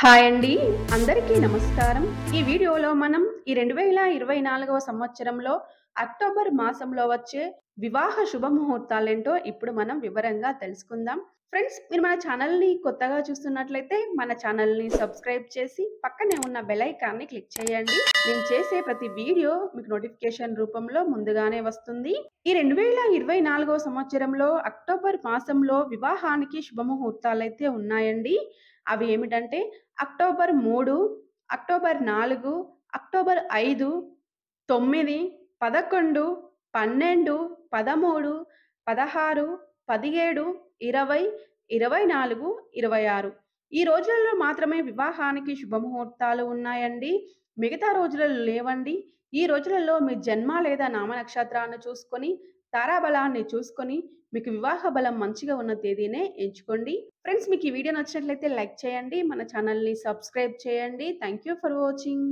Hi అండి. అందరికీ నమస్కారం. ఈ వీడియోలో మనం ఈ 2024వ సంవత్సరంలో అక్టోబర్ మాసంలో వచ్చే వివాహ శుభముహూర్తాలేంటో ఇప్పుడు మనం వివరంగా తెలుసుకుందాం. ఫ్రెండ్స్, మీరు మన ఛానల్‌ని కొత్తగా చూస్తున్నట్లయితే మన ఛానల్‌ని సబ్స్క్రైబ్ చేసి పక్కనే ఉన్న బెల్ ఐకాన్‌ని క్లిక్ చేయండి. నేను చేసే ప్రతి వీడియో మీకు నోటిఫికేషన్ రూపంలో ముందుగానే వస్తుంది. ఈ 2024వ సంవత్సరంలో అక్టోబర్ మాసంలో వివాహానికి శుభముహూర్తాలైతే ఉన్నాయండి. అవి ఏమిటంటే అక్టోబర్ 3, అక్టోబర్ 4, అక్టోబర్ 5, 9, 11, 12, 13, 16, 17, 20, 24, 26 ఈ రోజులలో మాత్రమే వివాహానికి శుభముహూర్తాలు ఉన్నాయండి. మిగతా రోజులలో లేవండి. ఈ రోజులలో మీ జన్మ లేదా నామ నక్షత్రాన్ని చూసుకొని, తారాబలాన్ని చూసుకొని మీకు వివాహ బలం మంచిగా ఉన్న తేదీనే ఎంచుకోండి. ఫ్రెండ్స్, మీకు ఈ వీడియో నచ్చినట్లయితే లైక్ చేయండి. మన ఛానల్‌ని సబ్స్క్రైబ్ చేయండి. Thank you for watching.